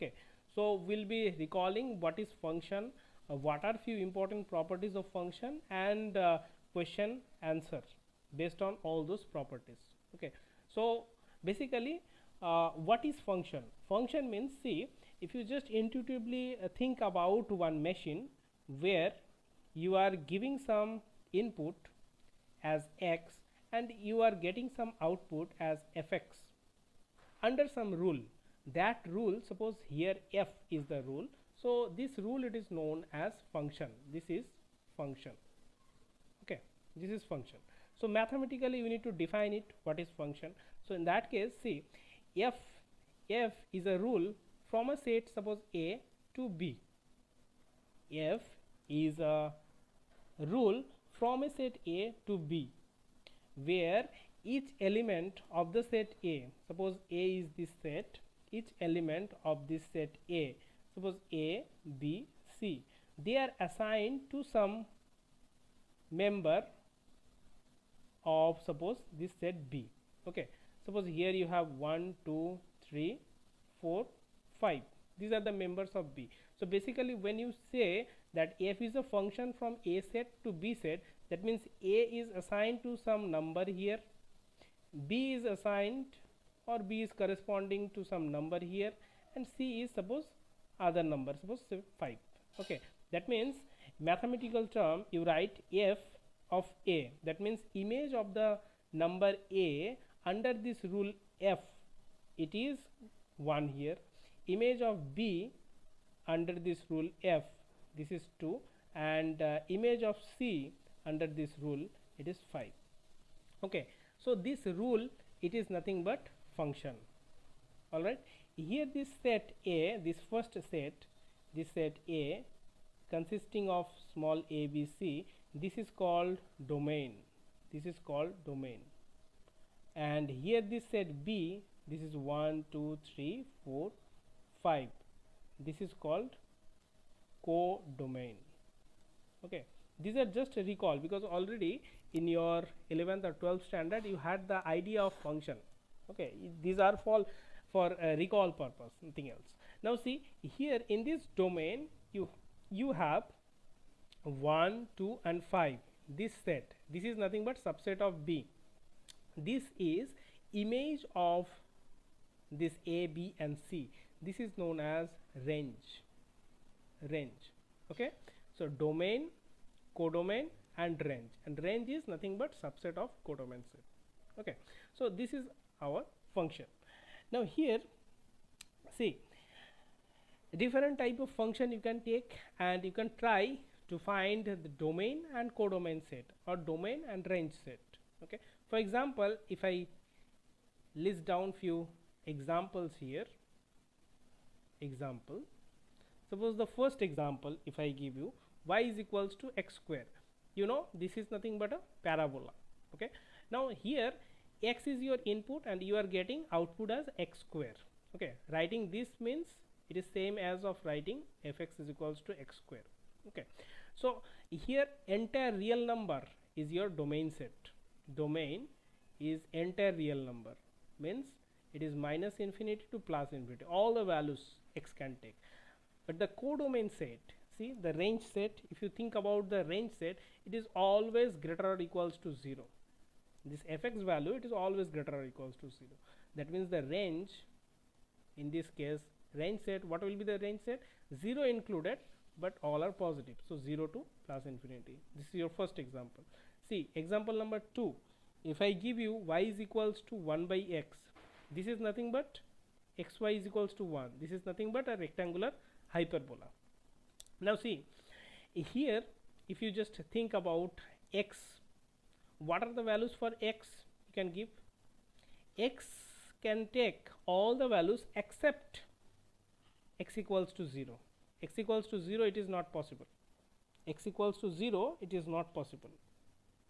Okay, so we'll be recalling what is function, what are few important properties of function, and question answer based on all those properties. Okay, so basically what is function? Function means, see, if you just intuitively think about one machine where you are giving some input as x and you are getting some output as fx under some rule. That rule, suppose here f is the rule, so this rule it is known as function. This is function. Okay, this is function. So mathematically you need to define it, what is function. So in that case, see, f is a rule from a set, suppose a to b. F is a rule from a set a to b, where each element of the set A, suppose A is this set, each element of this set A, suppose A, B, C, they are assigned to some member of, suppose, this set B. Okay, suppose here you have 1, 2, 3, 4, 5. These are the members of B. So basically when you say that f is a function from A set to B set, that means A is assigned to some number here, B is assigned or B is corresponding to some number here, and C is, suppose, other number, suppose 5. Okay, that means mathematical term you write f of A, that means image of the number A under this rule f, it is 1 here, image of B under this rule f, this is 2, and image of C under this rule, it is 5. Okay, so this rule, it is nothing but function. All right, here this set A, this first set, this set A consisting of small a, b, c, this is called domain. This is called domain. And here this set B, this is 1, 2, 3, 4, 5. This is called codomain. Okay, these are just a recall, because already in your 11th or 12th standard you had the idea of function. Okay, these are for recall purpose, nothing else. Now see, here in this domain you have 1, 2 and 5. This set, this is nothing but subset of B. This is image of this A, B and C. This is known as range. Okay, so domain, codomain and range is nothing but subset of codomain set. Okay, so this is our function. Now here, see, different type of function you can take and you can try to find the domain and codomain set or domain and range set. Okay, for example, if I list down few examples here, suppose the first example, if I give you y is equals to x square, you know this is nothing but a parabola. Okay, now here x is your input and you are getting output as x square. Okay, writing this means it is same as of writing fx is equals to x square. Okay, so here entire real number is your domain set. Domain is entire real number, means it is minus infinity to plus infinity, all the values x can take. But the codomain set, see, the range set, if you think about the range set, it is always greater or equals to 0. This fx value, it is always greater or equals to 0. That means the range, in this case range set, what will be the range set? 0 included, but all are positive, so 0 to plus infinity. This is your first example. See, example number 2, if I give you y is equals to 1 by x, this is nothing but xy is equals to 1. This is nothing but a rectangular hyperbola. Now see, here if you just think about x, what are the values for x you can give? X can take all the values except x equals to 0. X equals to 0, it is not possible. X equals to 0, it is not possible.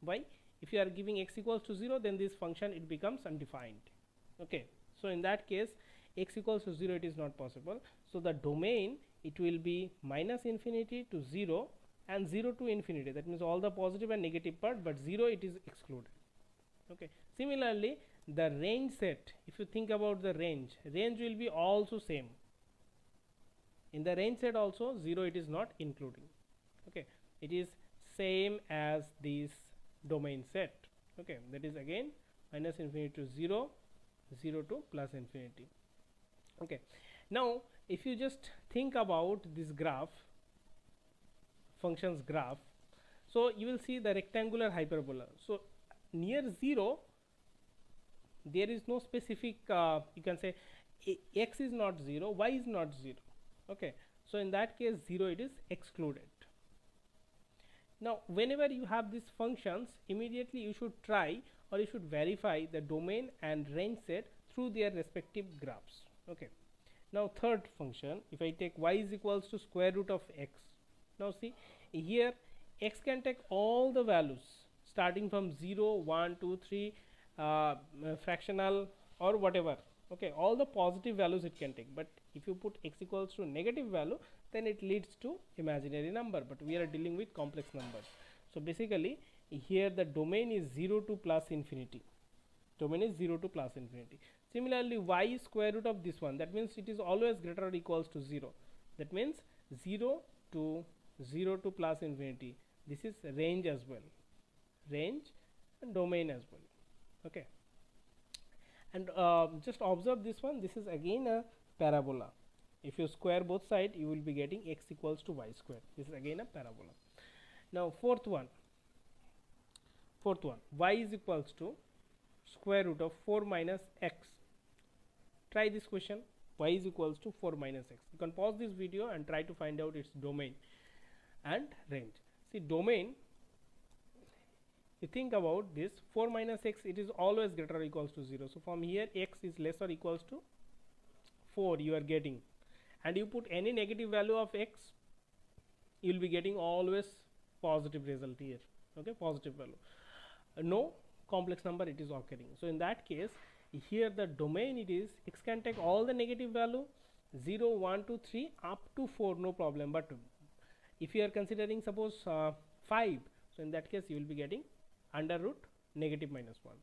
Why? If you are giving x equals to 0, then this function it becomes undefined. Okay, so in that case x equals to 0, it is not possible. So the domain, it will be minus infinity to 0 and 0 to infinity. That means all the positive and negative part, but 0 it is excluded. Okay, similarly the range set, if you think about the range will be also same. In the range set also 0 it is not including. Okay, it is same as this domain set. Okay, that is again minus infinity to 0, 0 to plus infinity. Okay, now if you just think about this graph, functions graph, so you will see the rectangular hyperbola. So near 0 there is no specific you can say x is not 0, y is not 0. Okay, so in that case 0 it is excluded. Now whenever you have these functions, immediately you should try or you should verify the domain and range set through their respective graphs. Okay, now third function, if I take y is equals to square root of x, now see here x can take all the values starting from 0, 1, 2, 3 fractional or whatever. Okay, all the positive values it can take, but if you put x equals to negative value, then it leads to imaginary number, but we are dealing with complex numbers. So basically here the domain is 0 to plus infinity, domain is 0 to plus infinity. Similarly y is square root of this one, that means it is always greater or equals to 0, that means 0 to plus infinity. This is range as well, range and domain as well. Okay, and just observe this one, this is again a parabola. If you square both sides, you will be getting x equals to y square. This is again a parabola. Now fourth one, y is equals to square root of 4 minus x. Try this question, y is equals to 4 minus x. You can pause this video and try to find out its domain and range. See, domain, you think about this 4 minus x, it is always greater or equals to 0. So from here x is less or equals to 4 you are getting, and you put any negative value of x, you will be getting always positive result here. Okay, positive value, no complex number it is occurring. So in that case here the domain, it is x can take all the negative value 0, 1, 2, 3 up to 4, no problem. But if you are considering suppose 5, so in that case you will be getting under root negative minus 1.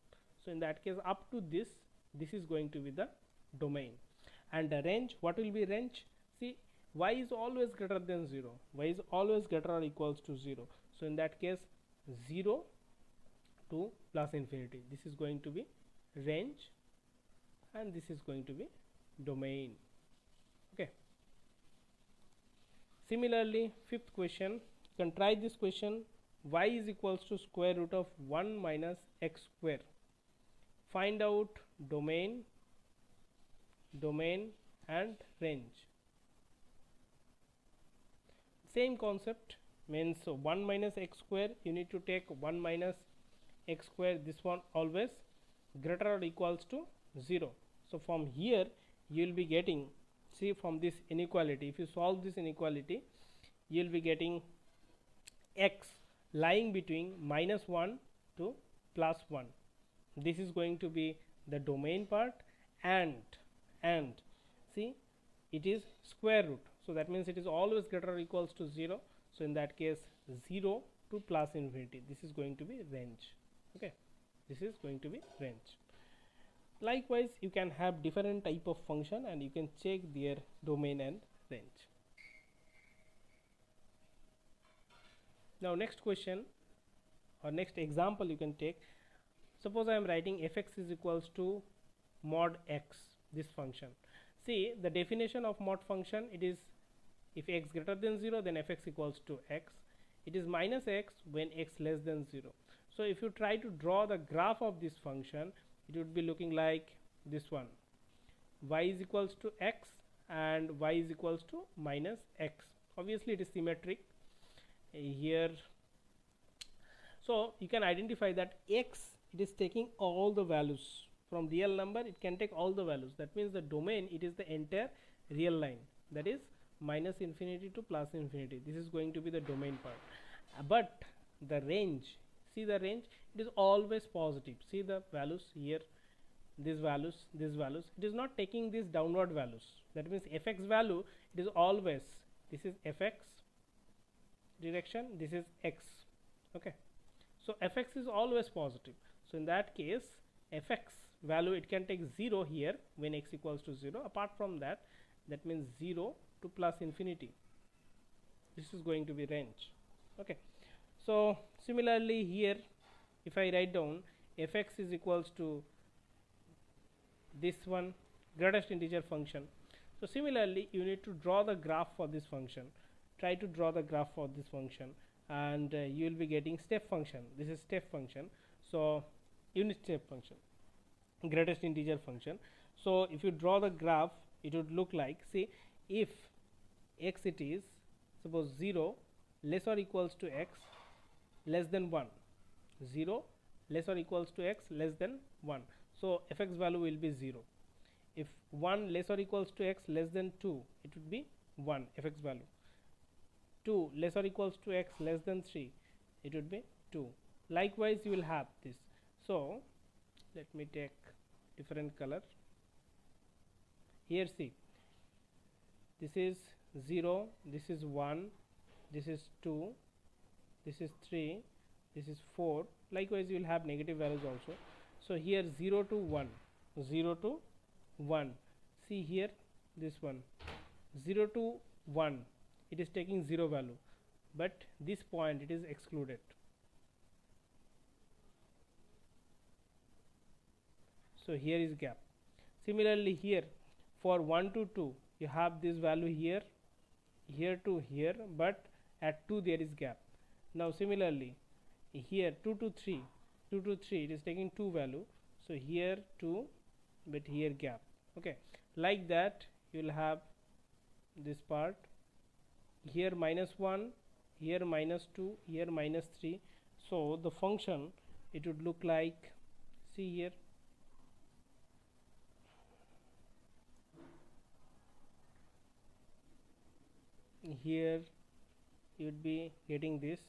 So in that case up to this is going to be the domain. And the range, what will be range? See, y is always greater than 0, y is always greater or equals to 0. So in that case 0 to plus infinity, this is going to be range and this is going to be domain. Okay, similarly fifth question, you can try this question, y is equals to square root of 1 minus x square. Find out domain and range. Same concept, means 1 minus x square, you need to take 1 minus x square, this one always greater or equals to 0. So from here you will be getting, see, from this inequality, if you solve this inequality, you will be getting x lying between minus 1 to plus 1. This is going to be the domain part, and see, it is square root, so that means it is always greater or equals to 0. So in that case 0 to plus infinity, this is going to be range. Okay, this is going to be range. Likewise you can have different type of function and you can check their domain and range. Now next question or next example you can take, suppose I am writing fx is equals to mod x, this function. See, the definition of mod function, it is if x greater than 0 then fx equals to x, it is minus x when x less than 0. So if you try to draw the graph of this function, it would be looking like this one, y is equals to x and y is equals to minus x. Obviously it is symmetric here. So you can identify that x, it is taking all the values from real number, it can take all the values. That means the domain, it is the entire real line, that is minus infinity to plus infinity. This is going to be the domain part. But the range, see the range, it is always positive. See the values here, these values, it is not taking these downward values. That means fx value, it is always, this is fx direction, this is x. Okay, so fx is always positive. So in that case fx value, it can take 0 here when x equals to 0. Apart from that, that means 0 to plus infinity. This is going to be range. Okay, so similarly here, if I write down fx is equals to this one, greatest integer function. So similarly you need to draw the graph for this function. Try to draw the graph for this function, and you will be getting step function. This is step function, so unit step function, greatest integer function. So if you draw the graph, it would look like, see, if x it is suppose 0 less or equals to x less than 1, 0 less or equals to x less than 1, so fx value will be 0. If 1 less or equals to x less than 2, it would be 1 fx value. 2 less or equals to x less than 3, it would be 2. Likewise you will have this. So let me take different color. Here see, this is 0, this is 1, this is 2, this is 3, this is 4. Likewise you will have negative values also. So here 0 to 1, 0 to 1, see here this one 0 to 1, it is taking 0 value, but this point it is excluded. So here is gap. Similarly here for 1 to 2 you have this value here, here to here, but at 2 there is gap. Now similarly here 2 to 3, 2 to 3 it is taking 2 value, so here 2 but here gap. Okay, like that you will have this part, here -1, here -2, here -3. So the function it would look like, see here, here you would be getting this.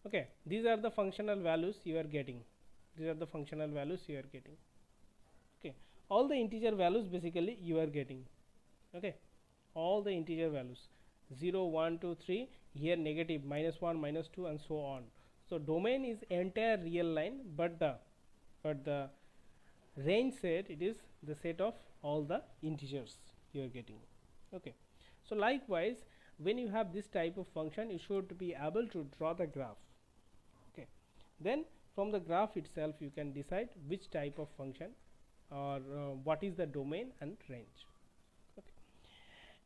Okay, these are the functional values you are getting. These are the functional values you are getting. Okay, all the integer values basically you are getting. Okay, all the integer values 0, 1, 2, 3, here negative, -1, -2 and so on. So domain is entire real line, but the range set, it is the set of all the integers you are getting. Okay, so likewise when you have this type of function, you should be able to draw the graph. Okay, then from the graph itself you can decide which type of function or what is the domain and range. Okay,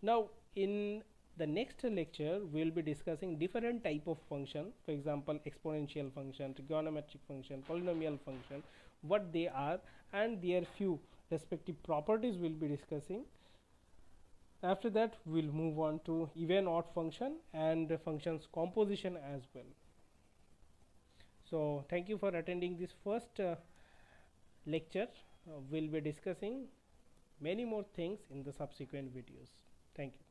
now in the next lecture we will be discussing different type of function, for example exponential function, trigonometric function, polynomial function, what they are and their few respective properties we will be discussing. After that we will move on to even odd function and functions composition as well. So thank you for attending this first lecture. We'll be discussing many more things in the subsequent videos. Thank you.